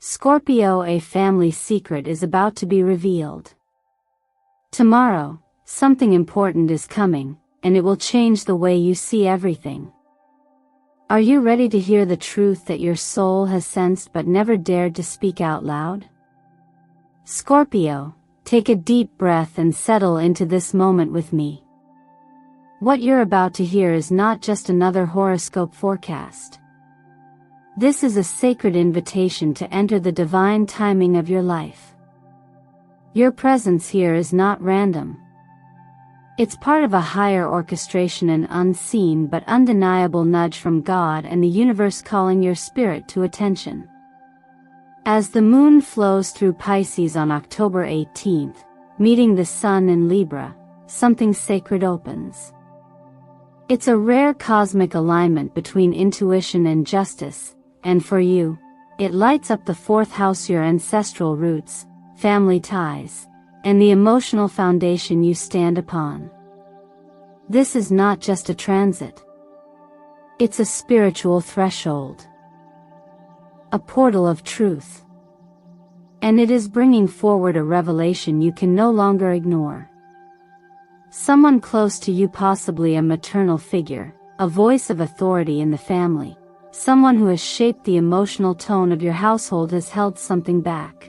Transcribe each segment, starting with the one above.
Scorpio, a family secret is about to be revealed. Tomorrow, something important is coming, and it will change the way you see everything. Are you ready to hear the truth that your soul has sensed but never dared to speak out loud? Scorpio, take a deep breath and settle into this moment with me. What you're about to hear is not just another horoscope forecast. This is a sacred invitation to enter the divine timing of your life. Your presence here is not random. It's part of a higher orchestration, an unseen but undeniable nudge from God and the universe calling your spirit to attention. As the moon flows through Pisces on October 18th, meeting the sun in Libra, something sacred opens. It's a rare cosmic alignment between intuition and justice, and for you, it lights up the fourth house, your ancestral roots, family ties, and the emotional foundation you stand upon. This is not just a transit. It's a spiritual threshold. A portal of truth. And it is bringing forward a revelation you can no longer ignore. Someone close to you, possibly a maternal figure, a voice of authority in the family, someone who has shaped the emotional tone of your household, has held something back.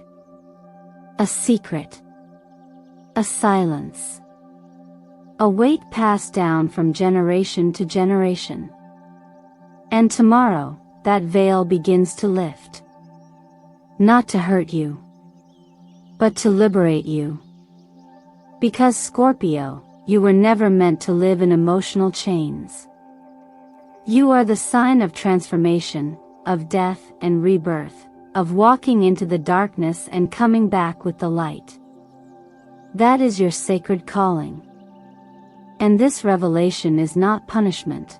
A secret. A silence. A weight passed down from generation to generation. And tomorrow, that veil begins to lift. Not to hurt you, but to liberate you. Because Scorpio, you were never meant to live in emotional chains. You are the sign of transformation, of death and rebirth, of walking into the darkness and coming back with the light. That is your sacred calling. And this revelation is not punishment.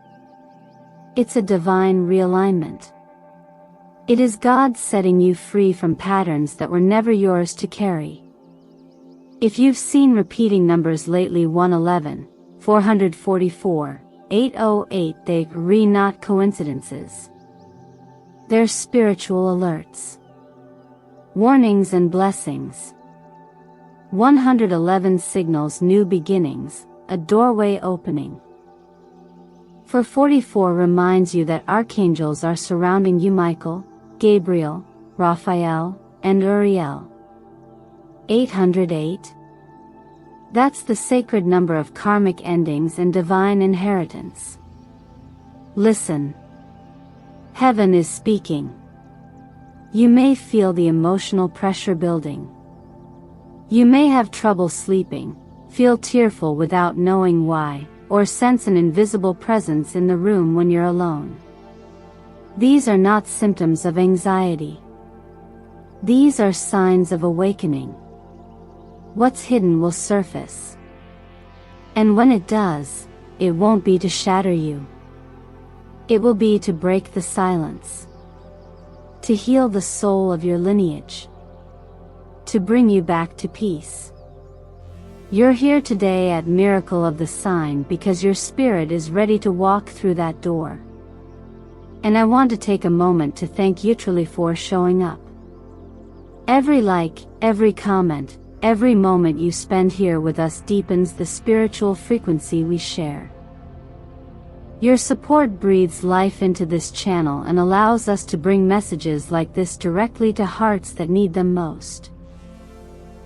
It's a divine realignment. It is God setting you free from patterns that were never yours to carry. If you've seen repeating numbers lately, 111, 444, 808, they are not coincidences. They're spiritual alerts. Warnings and blessings. 111 signals new beginnings, a doorway opening. For 44 reminds you that archangels are surrounding you, Michael, Gabriel, Raphael, and Uriel. 808. That's the sacred number of karmic endings and divine inheritance. Listen. Heaven is speaking. You may feel the emotional pressure building. You may have trouble sleeping, feel tearful without knowing why, or sense an invisible presence in the room when you're alone. These are not symptoms of anxiety. These are signs of awakening. What's hidden will surface. And when it does, it won't be to shatter you. It will be to break the silence. To heal the soul of your lineage. To bring you back to peace. You're here today at Miracle of the Sign because your spirit is ready to walk through that door. And I want to take a moment to thank you truly for showing up. Every like, every comment, every moment you spend here with us deepens the spiritual frequency we share. Your support breathes life into this channel and allows us to bring messages like this directly to hearts that need them most.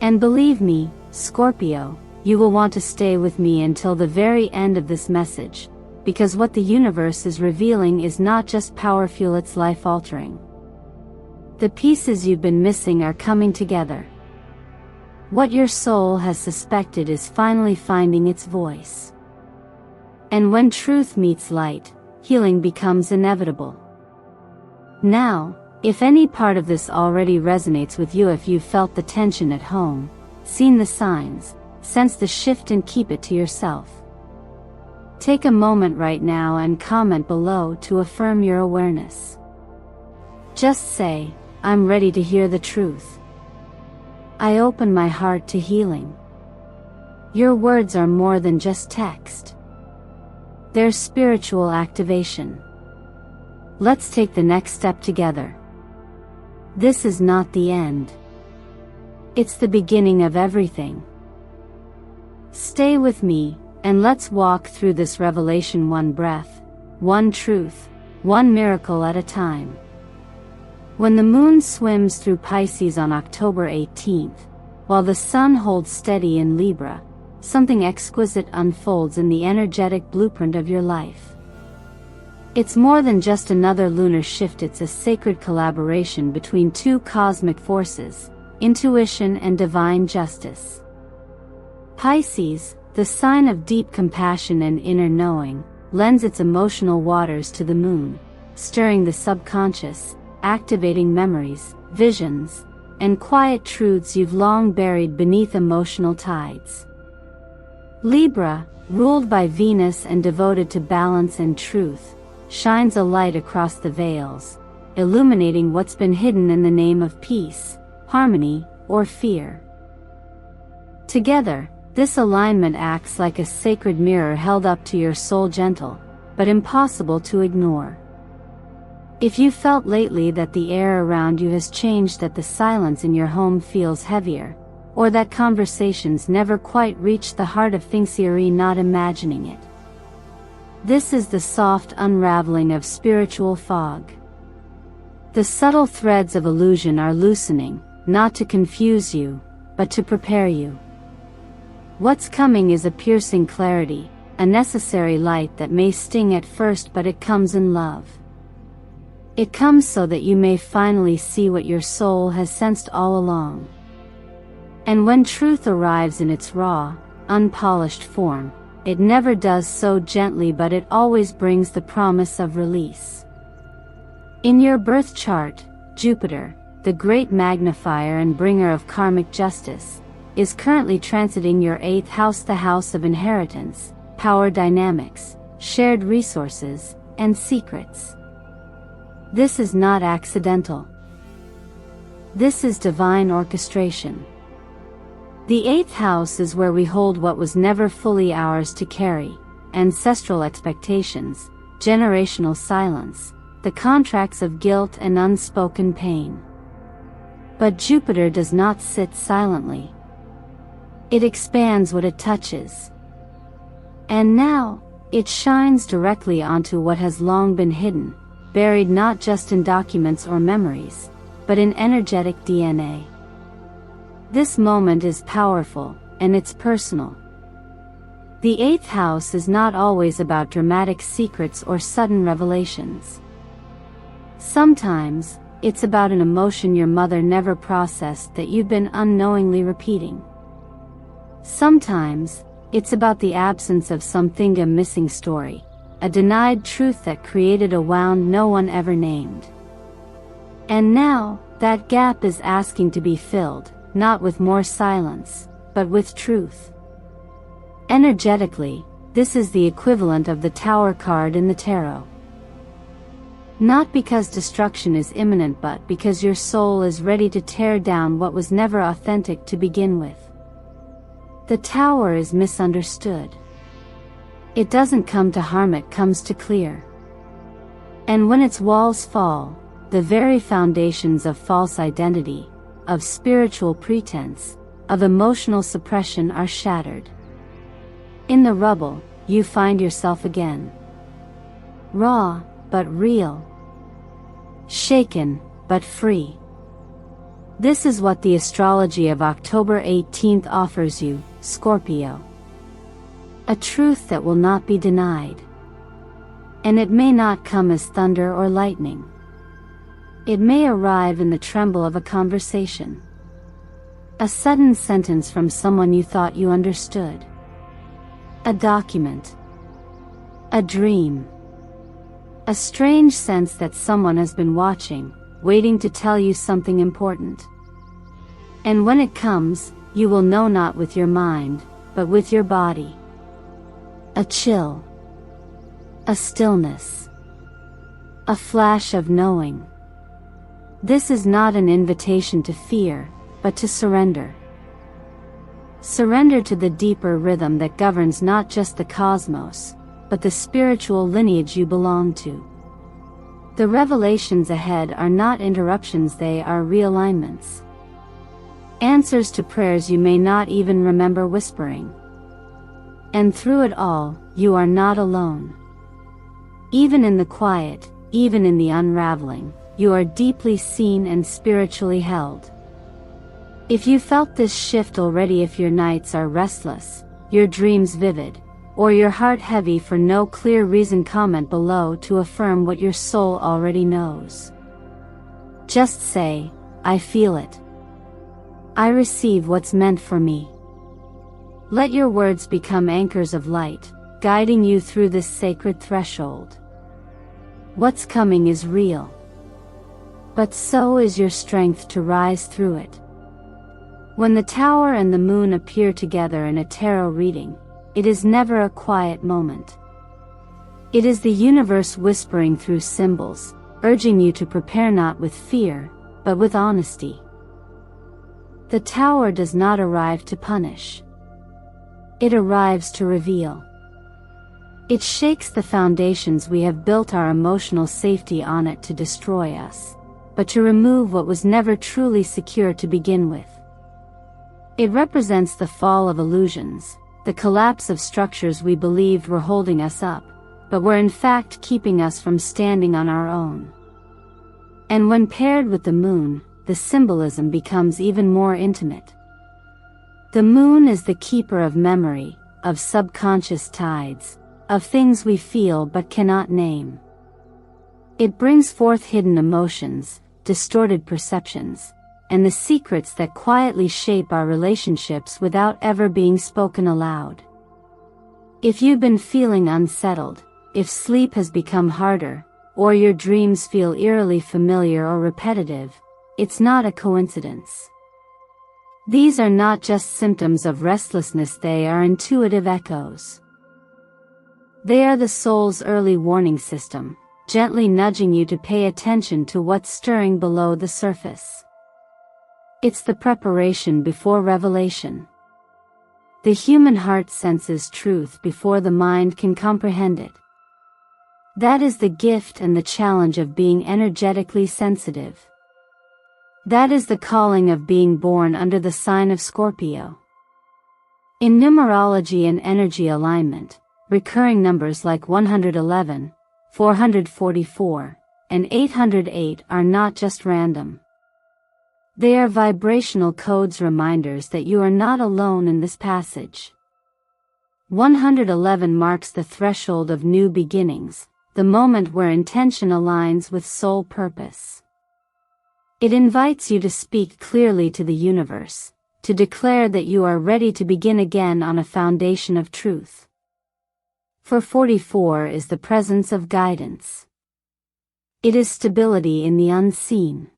And believe me, Scorpio, you will want to stay with me until the very end of this message, because what the universe is revealing is not just powerful, it's life-altering. The pieces you've been missing are coming together. What your soul has suspected is finally finding its voice. And when truth meets light, healing becomes inevitable. Now, if any part of this already resonates with you, if you've felt the tension at home, seen the signs, sensed the shift, and keep it to yourself, take a moment right now and comment below to affirm your awareness. Just say, I'm ready to hear the truth. I open my heart to healing. Your words are more than just text. They're spiritual activation. Let's take the next step together. This is not the end. It's the beginning of everything. Stay with me, and let's walk through this revelation one breath, one truth, one miracle at a time. When the moon swims through Pisces on October 18th, while the sun holds steady in Libra, something exquisite unfolds in the energetic blueprint of your life. It's more than just another lunar shift, it's a sacred collaboration between two cosmic forces, intuition and divine justice. Pisces, the sign of deep compassion and inner knowing, lends its emotional waters to the moon, stirring the subconscious, activating memories, visions, and quiet truths you've long buried beneath emotional tides. Libra, ruled by Venus and devoted to balance and truth, shines a light across the veils, illuminating what's been hidden in the name of peace, harmony, or fear. Together, this alignment acts like a sacred mirror held up to your soul, gentle, but impossible to ignore. If you felt lately that the air around you has changed, that the silence in your home feels heavier, or that conversations never quite reach the heart of things, you're not imagining it. This is the soft unraveling of spiritual fog. The subtle threads of illusion are loosening, not to confuse you, but to prepare you. What's coming is a piercing clarity, a necessary light that may sting at first, but it comes in love. It comes so that you may finally see what your soul has sensed all along. And when truth arrives in its raw, unpolished form, it never does so gently, but it always brings the promise of release. In your birth chart, Jupiter, the great magnifier and bringer of karmic justice, is currently transiting your 8th house, the house of inheritance, power dynamics, shared resources, and secrets. This is not accidental. This is divine orchestration. The 8th house is where we hold what was never fully ours to carry: ancestral expectations, generational silence, the contracts of guilt and unspoken pain. But Jupiter does not sit silently. It expands what it touches. And now, it shines directly onto what has long been hidden, buried not just in documents or memories, but in energetic DNA. This moment is powerful, and it's personal. The 8th house is not always about dramatic secrets or sudden revelations. Sometimes, it's about an emotion your mother never processed that you've been unknowingly repeating. Sometimes, it's about the absence of something, a missing story, a denied truth that created a wound no one ever named. And now, that gap is asking to be filled, not with more silence, but with truth. Energetically, this is the equivalent of the Tower card in the tarot. Not because destruction is imminent, but because your soul is ready to tear down what was never authentic to begin with. The Tower is misunderstood. It doesn't come to harm, it comes to clear. And when its walls fall, the very foundations of false identity, of spiritual pretense, of emotional suppression are shattered. In the rubble, you find yourself again. Raw, but real. Shaken, but free. This is what the astrology of October 18th offers you, Scorpio. A truth that will not be denied. And it may not come as thunder or lightning. It may arrive in the tremble of a conversation. A sudden sentence from someone you thought you understood. A document. A dream. A strange sense that someone has been watching, waiting to tell you something important. And when it comes, you will know, not with your mind, but with your body. A chill. A stillness. A flash of knowing. This is not an invitation to fear, but to surrender. Surrender to the deeper rhythm that governs not just the cosmos, but the spiritual lineage you belong to. The revelations ahead are not interruptions, they are realignments. Answers to prayers you may not even remember whispering. And through it all, you are not alone. Even in the quiet, even in the unraveling, you are deeply seen and spiritually held. If you felt this shift already, if your nights are restless, your dreams vivid, or your heart heavy for no clear reason, comment below to affirm what your soul already knows. Just say, I feel it. I receive what's meant for me. Let your words become anchors of light, guiding you through this sacred threshold. What's coming is real. But so is your strength to rise through it. When the tower and the moon appear together in a tarot reading, it is never a quiet moment. It is the universe whispering through symbols, urging you to prepare not with fear, but with honesty. The tower does not arrive to punish. It arrives to reveal. It shakes the foundations we have built our emotional safety on, it to destroy us, but to remove what was never truly secure to begin with. It represents the fall of illusions, the collapse of structures we believed were holding us up, but were in fact keeping us from standing on our own. And when paired with the moon, the symbolism becomes even more intimate. The moon is the keeper of memory, of subconscious tides, of things we feel but cannot name. It brings forth hidden emotions, distorted perceptions, and the secrets that quietly shape our relationships without ever being spoken aloud. If you've been feeling unsettled, if sleep has become harder, or your dreams feel eerily familiar or repetitive, it's not a coincidence. These are not just symptoms of restlessness, they are intuitive echoes. They are the soul's early warning system, gently nudging you to pay attention to what's stirring below the surface. It's the preparation before revelation. The human heart senses truth before the mind can comprehend it. That is the gift and the challenge of being energetically sensitive. That is the calling of being born under the sign of Scorpio. In numerology and energy alignment, recurring numbers like 111, 444, and 808 are not just random. They are vibrational codes, reminders that you are not alone in this passage. 111 marks the threshold of new beginnings, the moment where intention aligns with soul purpose. It invites you to speak clearly to the universe, to declare that you are ready to begin again on a foundation of truth. For 44 is the presence of guidance. It is stability in the unseen.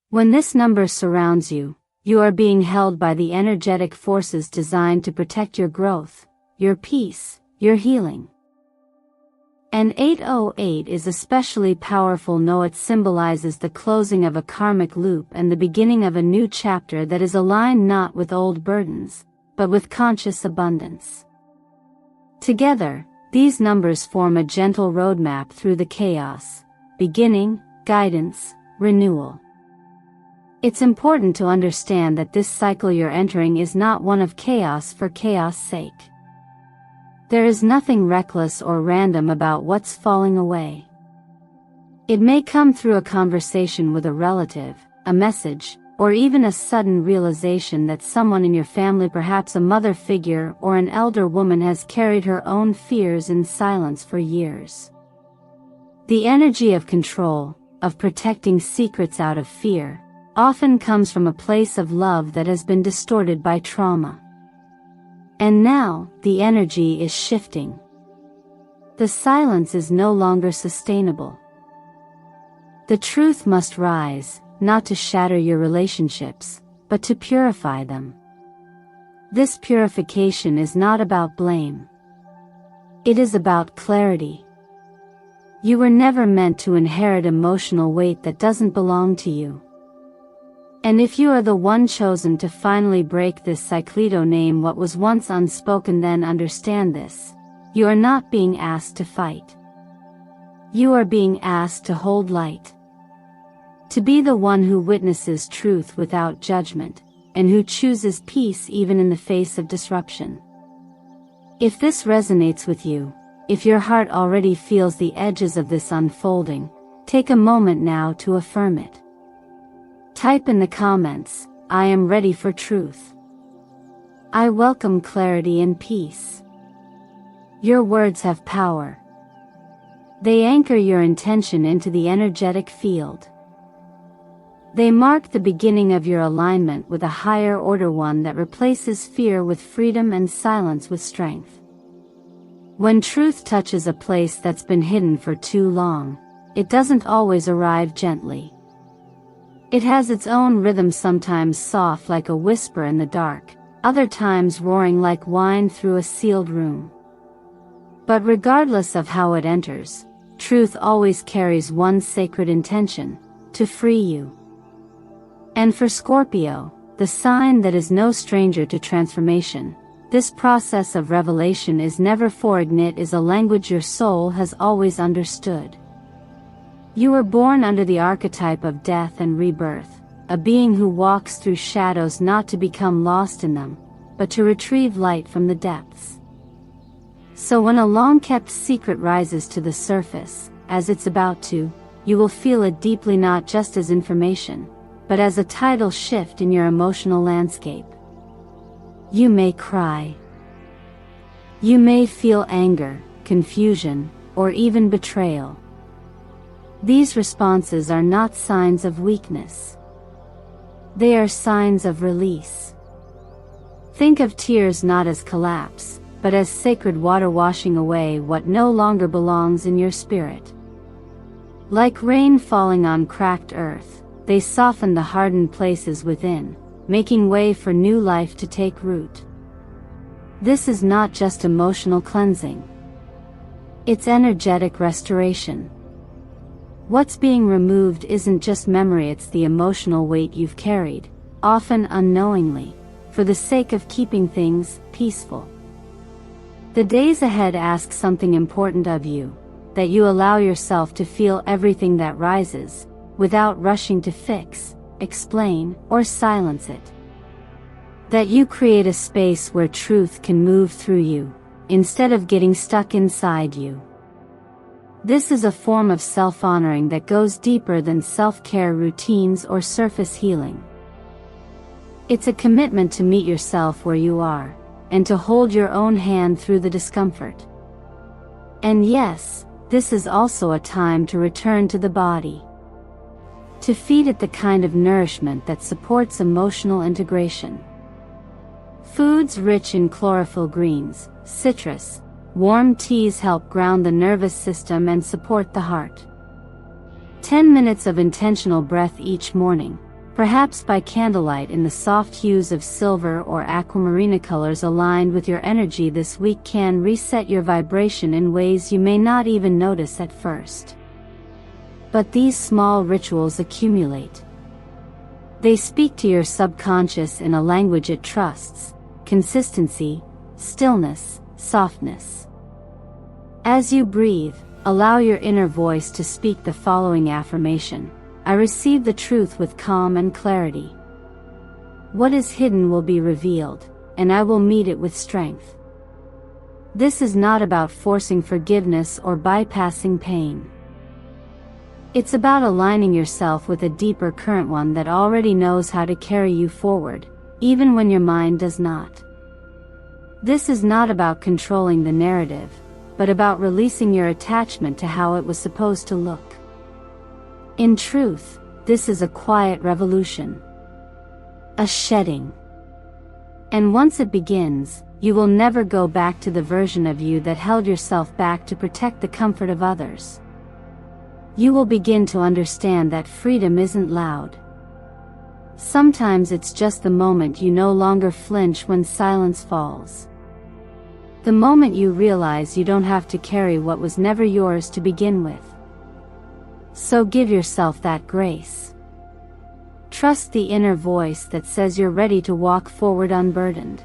When this number surrounds you, you are being held by the energetic forces designed to protect your growth, your peace, your healing. And 808 is especially powerful. No, it symbolizes the closing of a karmic loop and the beginning of a new chapter that is aligned not with old burdens, but with conscious abundance. Together, these numbers form a gentle roadmap through the chaos, beginning, guidance, renewal. It's important to understand that this cycle you're entering is not one of chaos for chaos' sake. There is nothing reckless or random about what's falling away. It may come through a conversation with a relative, a message, or even a sudden realization that someone in your family, perhaps a mother figure or an elder woman, has carried her own fears in silence for years. The energy of control, of protecting secrets out of fear, often comes from a place of love that has been distorted by trauma. And now, the energy is shifting. The silence is no longer sustainable. The truth must rise, not to shatter your relationships, but to purify them. This purification is not about blame. It is about clarity. You were never meant to inherit emotional weight that doesn't belong to you. And if you are the one chosen to finally break this cyclido, name what was once unspoken, then understand this: you are not being asked to fight. You are being asked to hold light. To be the one who witnesses truth without judgment, and who chooses peace even in the face of disruption. If this resonates with you, if your heart already feels the edges of this unfolding, take a moment now to affirm it. Type in the comments, "I am ready for truth. I welcome clarity and peace." Your words have power. They anchor your intention into the energetic field. They mark the beginning of your alignment with a higher order, one that replaces fear with freedom and silence with strength. When truth touches a place that's been hidden for too long, it doesn't always arrive gently. It has its own rhythm, sometimes soft like a whisper in the dark, other times roaring like wine through a sealed room. But regardless of how it enters, truth always carries one sacred intention: to free you. And for Scorpio, the sign that is no stranger to transformation, this process of revelation is never foreign. It is a language your soul has always understood. You were born under the archetype of death and rebirth, a being who walks through shadows not to become lost in them, but to retrieve light from the depths. So when a long-kept secret rises to the surface, as it's about to, you will feel it deeply, not just as information, but as a tidal shift in your emotional landscape. You may cry. You may feel anger, confusion, or even betrayal. These responses are not signs of weakness. They are signs of release. Think of tears not as collapse, but as sacred water washing away what no longer belongs in your spirit. Like rain falling on cracked earth, they soften the hardened places within, making way for new life to take root. This is not just emotional cleansing. It's energetic restoration. What's being removed isn't just memory, it's the emotional weight you've carried, often unknowingly, for the sake of keeping things peaceful. The days ahead ask something important of you, that you allow yourself to feel everything that rises, without rushing to fix, explain, or silence it. That you create a space where truth can move through you, instead of getting stuck inside you. This is a form of self-honoring that goes deeper than self-care routines or surface healing. It's a commitment to meet yourself where you are, and to hold your own hand through the discomfort. And yes, this is also a time to return to the body. To feed it the kind of nourishment that supports emotional integration. Foods rich in chlorophyll, greens, citrus, warm teas help ground the nervous system and support the heart. 10 minutes of intentional breath each morning, perhaps by candlelight in the soft hues of silver or aquamarine colors aligned with your energy this week, can reset your vibration in ways you may not even notice at first. But these small rituals accumulate. They speak to your subconscious in a language it trusts: consistency, stillness, softness. As you breathe, allow your inner voice to speak the following affirmation: I receive the truth with calm and clarity. What is hidden will be revealed, and I will meet it with strength. This is not about forcing forgiveness or bypassing pain. It's about aligning yourself with a deeper current, one that already knows how to carry you forward, even when your mind does not. This is not about controlling the narrative, but about releasing your attachment to how it was supposed to look. In truth, this is a quiet revolution. A shedding. And once it begins, you will never go back to the version of you that held yourself back to protect the comfort of others. You will begin to understand that freedom isn't loud. Sometimes it's just the moment you no longer flinch when silence falls. The moment you realize you don't have to carry what was never yours to begin with. So give yourself that grace. Trust the inner voice that says you're ready to walk forward unburdened.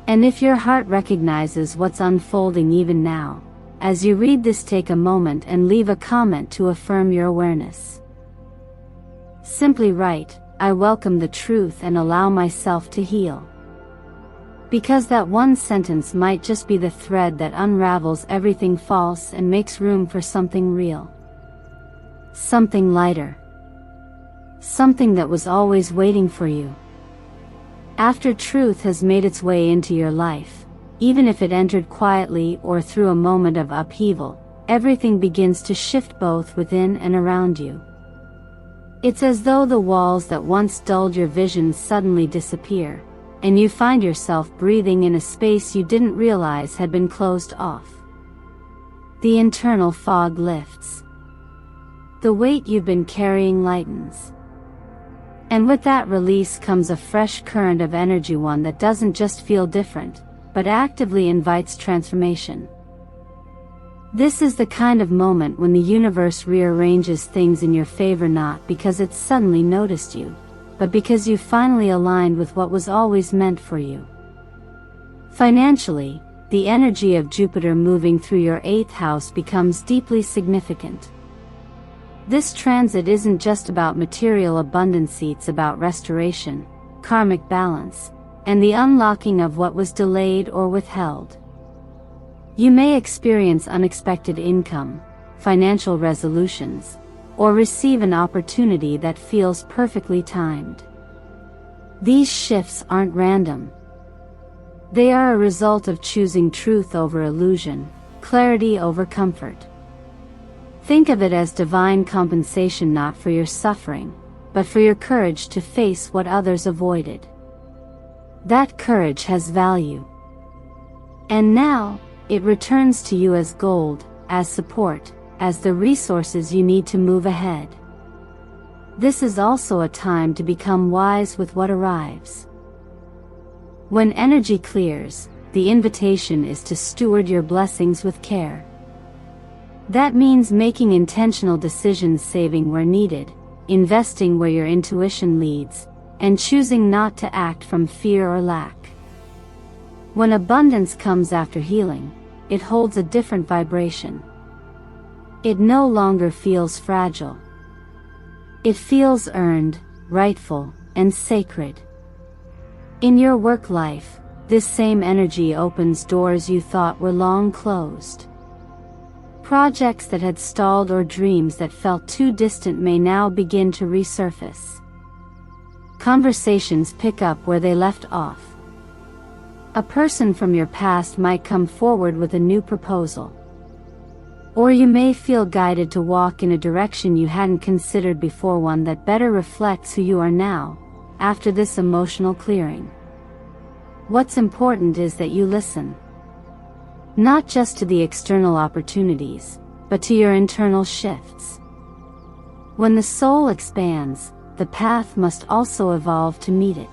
And if your heart recognizes what's unfolding even now, As you read this, take a moment and leave a comment to affirm your awareness. Simply write, "I welcome the truth and allow myself to heal." Because that one sentence might just be the thread that unravels everything false and makes room for something real. Something lighter. Something that was always waiting for you. After truth has made its way into your life, even if it entered quietly or through a moment of upheaval, everything begins to shift both within and around you. It's as though the walls that once dulled your vision suddenly disappear, and you find yourself breathing in a space you didn't realize had been closed off. The internal fog lifts. The weight you've been carrying lightens. And with that release comes a fresh current of energy, one that doesn't just feel different, but actively invites transformation. This is the kind of moment when the universe rearranges things in your favor, not because it's suddenly noticed you, but because you finally aligned with what was always meant for you. Financially, the energy of Jupiter moving through your 8th house becomes deeply significant. This transit isn't just about material abundance, it's about restoration, karmic balance, and the unlocking of what was delayed or withheld. You may experience unexpected income, financial resolutions, or receive an opportunity that feels perfectly timed. These shifts aren't random. They are a result of choosing truth over illusion, clarity over comfort. Think of it as divine compensation, not for your suffering, but for your courage to face what others avoided. That courage has value. And now, it returns to you as gold, as support, as the resources you need to move ahead. This is also a time to become wise with what arrives. When energy clears, the invitation is to steward your blessings with care. That means making intentional decisions, saving where needed, investing where your intuition leads, and choosing not to act from fear or lack. When abundance comes after healing, it holds a different vibration. It no longer feels fragile. It feels earned, rightful, and sacred. In your work life, this same energy opens doors you thought were long closed. Projects that had stalled or dreams that felt too distant may now begin to resurface. Conversations pick up where they left off. A person from your past might come forward with a new proposal. Or you may feel guided to walk in a direction you hadn't considered before, one that better reflects who you are now, after this emotional clearing. What's important is that you listen. Not just to the external opportunities, but to your internal shifts. When the soul expands, the path must also evolve to meet it.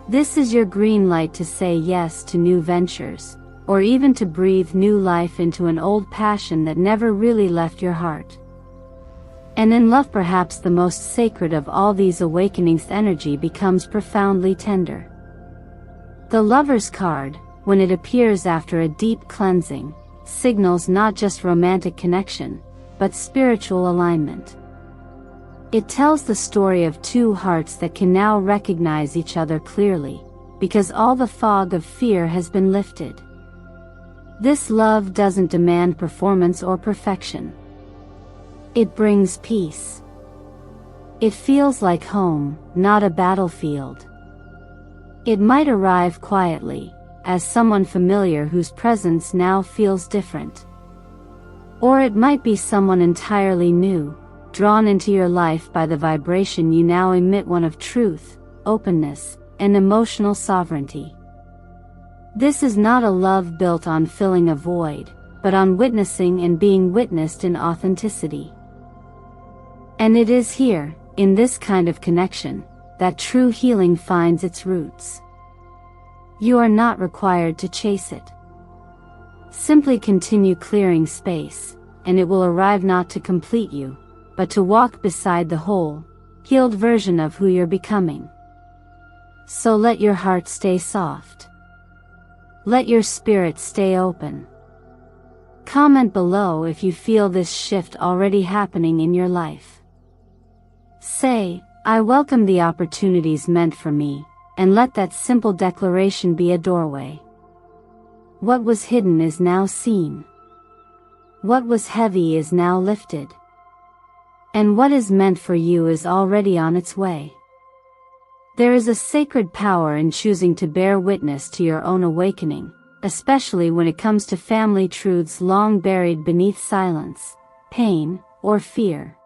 This is your green light to say yes to new ventures, or even to breathe new life into an old passion that never really left your heart. And in love, perhaps the most sacred of all these awakenings, energy becomes profoundly tender. The Lover's card, when it appears after a deep cleansing, signals not just romantic connection, but spiritual alignment. It tells the story of two hearts that can now recognize each other clearly, because all the fog of fear has been lifted. This love doesn't demand performance or perfection. It brings peace. It feels like home, not a battlefield. It might arrive quietly, as someone familiar whose presence now feels different. Or it might be someone entirely new, drawn into your life by the vibration you now emit, one of truth, openness, and emotional sovereignty. This is not a love built on filling a void, but on witnessing and being witnessed in authenticity. And it is here, in this kind of connection, that true healing finds its roots. You are not required to chase it. Simply continue clearing space, and it will arrive, not to complete you, but to walk beside the whole, healed version of who you're becoming. So let your heart stay soft. Let your spirit stay open. Comment below if you feel this shift already happening in your life. Say, I welcome the opportunities meant for me, and let that simple declaration be a doorway. What was hidden is now seen. What was heavy is now lifted. And what is meant for you is already on its way. There is a sacred power in choosing to bear witness to your own awakening, especially when it comes to family truths long buried beneath silence, pain, or fear.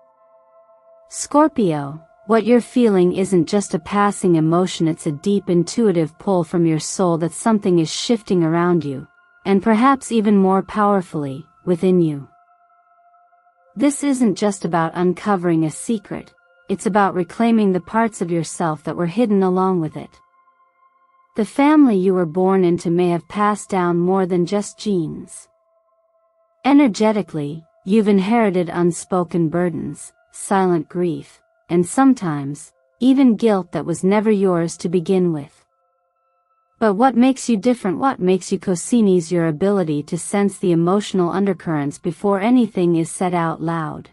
Scorpio, what you're feeling isn't just a passing emotion, it's a deep intuitive pull from your soul that something is shifting around you, and perhaps even more powerfully, within you. This isn't just about uncovering a secret, it's about reclaiming the parts of yourself that were hidden along with it. The family you were born into may have passed down more than just genes. Energetically, you've inherited unspoken burdens, silent grief, and sometimes, even guilt that was never yours to begin with. But what makes you different, what makes you Cassini, is your ability to sense the emotional undercurrents before anything is said out loud.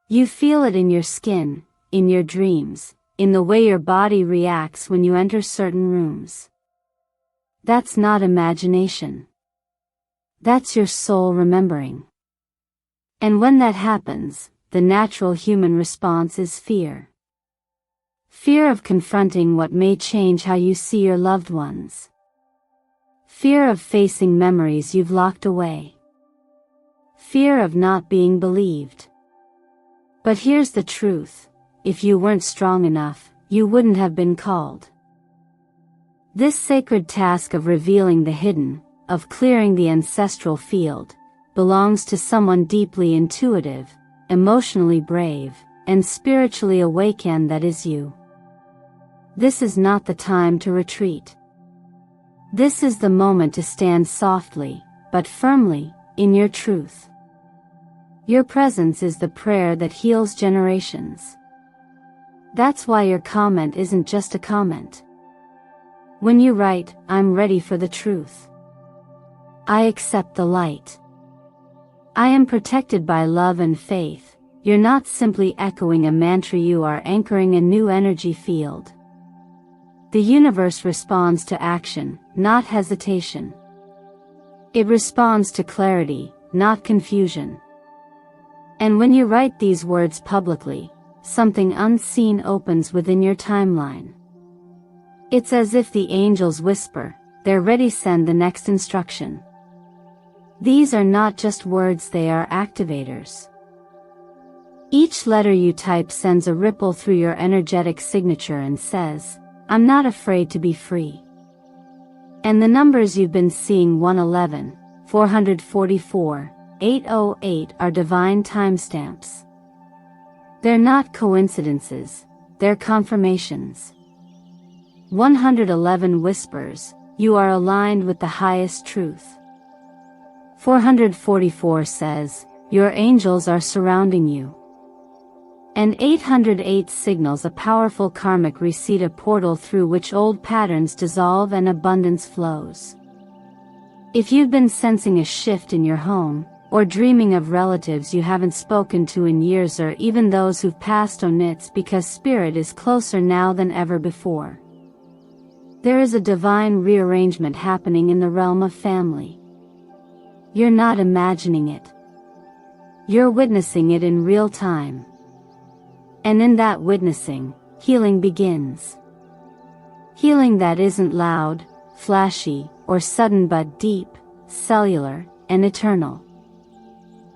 You feel it in your skin, in your dreams, in the way your body reacts when you enter certain rooms. That's not imagination. That's your soul remembering. And when that happens, the natural human response is fear. Fear of confronting what may change how you see your loved ones. Fear of facing memories you've locked away. Fear of not being believed. But here's the truth, if you weren't strong enough, you wouldn't have been called. This sacred task of revealing the hidden, of clearing the ancestral field, belongs to someone deeply intuitive, emotionally brave, and spiritually awakened, that is you. This is not the time to retreat. This is the moment to stand softly, but firmly, in your truth. Your presence is the prayer that heals generations. That's why your comment isn't just a comment. When you write, I'm ready for the truth. I accept the light. I am protected by love and faith, you're not simply echoing a mantra, you are anchoring a new energy field. The universe responds to action, not hesitation. It responds to clarity, not confusion. And when you write these words publicly, something unseen opens within your timeline. It's as if the angels whisper, they're ready, send the next instruction. These are not just words, they are activators. Each letter you type sends a ripple through your energetic signature and says, I'm not afraid to be free. And the numbers you've been seeing, 111, 444, 808, are divine timestamps. They're not coincidences, they're confirmations. 111 whispers, you are aligned with the highest truth. 444 says, your angels are surrounding you. And 808 signals a powerful karmic receipt, a portal through which old patterns dissolve and abundance flows. If you've been sensing a shift in your home, or dreaming of relatives you haven't spoken to in years, or even those who've passed on, it's because spirit is closer now than ever before. There is a divine rearrangement happening in the realm of family. You're not imagining it. You're witnessing it in real time. And in that witnessing, healing begins. Healing that isn't loud, flashy, or sudden, but deep, cellular, and eternal.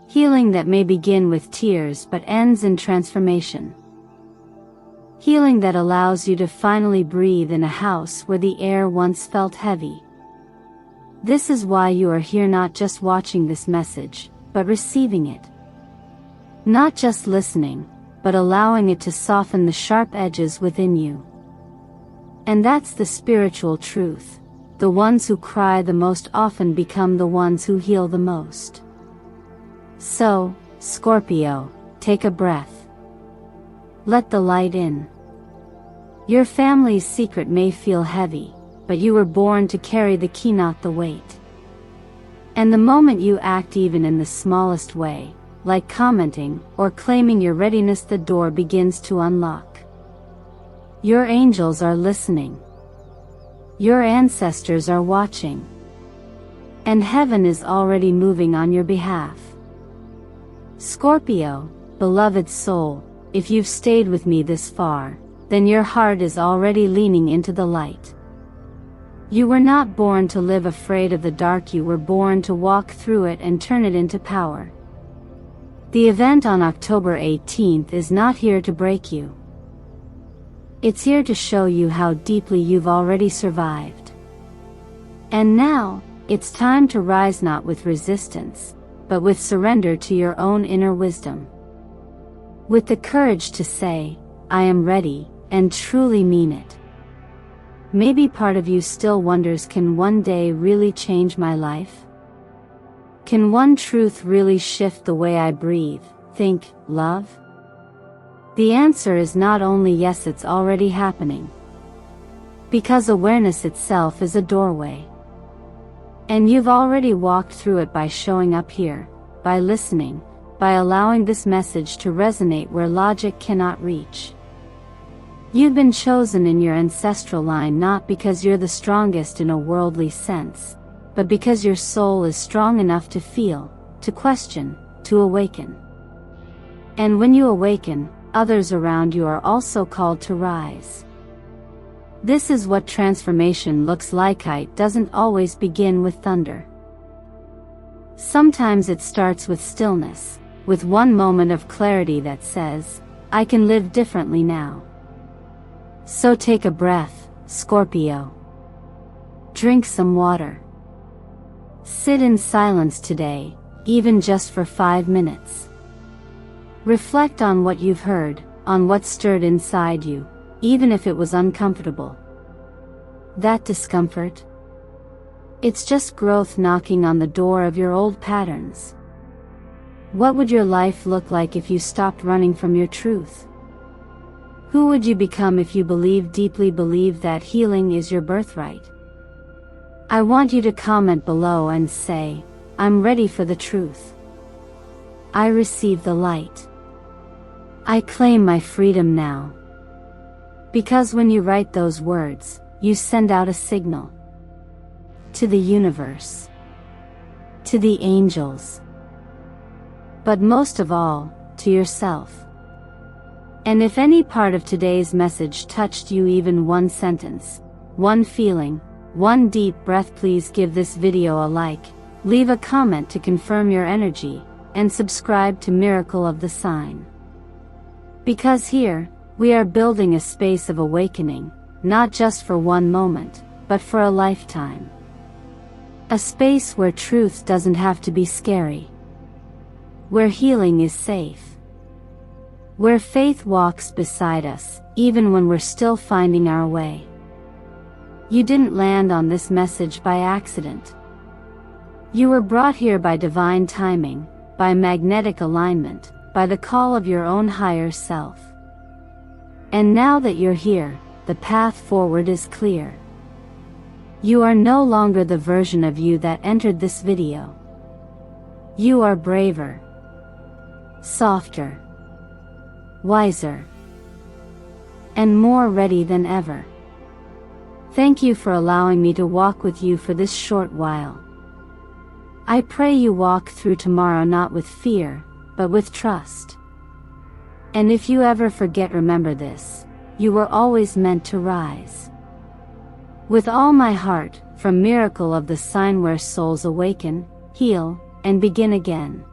Healing that may begin with tears but ends in transformation. Healing that allows you to finally breathe in a house where the air once felt heavy. This is why you are here, not just watching this message, but receiving it. Not just listening, but allowing it to soften the sharp edges within you. And that's the spiritual truth. The ones who cry the most often become the ones who heal the most. So, Scorpio, take a breath. Let the light in. Your family's secret may feel heavy, but you were born to carry the key, not the weight. And the moment you act even in the smallest way, like commenting or claiming your readiness, the door begins to unlock. Your angels are listening. Your ancestors are watching. And heaven is already moving on your behalf. Scorpio, beloved soul, if you've stayed with me this far, then your heart is already leaning into the light. You were not born to live afraid of the dark, you were born to walk through it and turn it into power. The event on October 18th is not here to break you. It's here to show you how deeply you've already survived. And now, it's time to rise, not with resistance, but with surrender to your own inner wisdom. With the courage to say, I am ready, and truly mean it. Maybe part of you still wonders, can one day really change my life? Can one truth really shift the way I breathe, think, love? The answer is not only yes, it's already happening. Because awareness itself is a doorway. And you've already walked through it by showing up here, by listening, by allowing this message to resonate where logic cannot reach. You've been chosen in your ancestral line not because you're the strongest in a worldly sense, but because your soul is strong enough to feel, to question, to awaken. And when you awaken, others around you are also called to rise. This is what transformation looks like. It doesn't always begin with thunder. Sometimes it starts with stillness, with one moment of clarity that says, I can live differently now. So take a breath, Scorpio. Drink some water. Sit in silence today, even just for 5 minutes. Reflect on what you've heard, on what stirred inside you, even if it was uncomfortable. That discomfort? It's just growth knocking on the door of your old patterns. What would your life look like if you stopped running from your truth? Who would you become if you deeply believe that healing is your birthright? I want you to comment below and say, I'm ready for the truth. I receive the light. I claim my freedom now. Because when you write those words, you send out a signal. To the universe. To the angels. But most of all, to yourself. And if any part of today's message touched you, even one sentence, one feeling, one deep breath, please give this video a like, leave a comment to confirm your energy, and subscribe to Miracle of the Sign. Because here, we are building a space of awakening, not just for one moment, but for a lifetime. A space where truth doesn't have to be scary. Where healing is safe. Where faith walks beside us, even when we're still finding our way. You didn't land on this message by accident. You were brought here by divine timing, by magnetic alignment, by the call of your own higher self. And now that you're here, the path forward is clear. You are no longer the version of you that entered this video. You are braver, softer, wiser, and more ready than ever. Thank you for allowing me to walk with you for this short while. I pray you walk through tomorrow not with fear, but with trust. And if you ever forget, remember this: you were always meant to rise. With all my heart, from Miracle of the Sign, where souls awaken, heal, and begin again.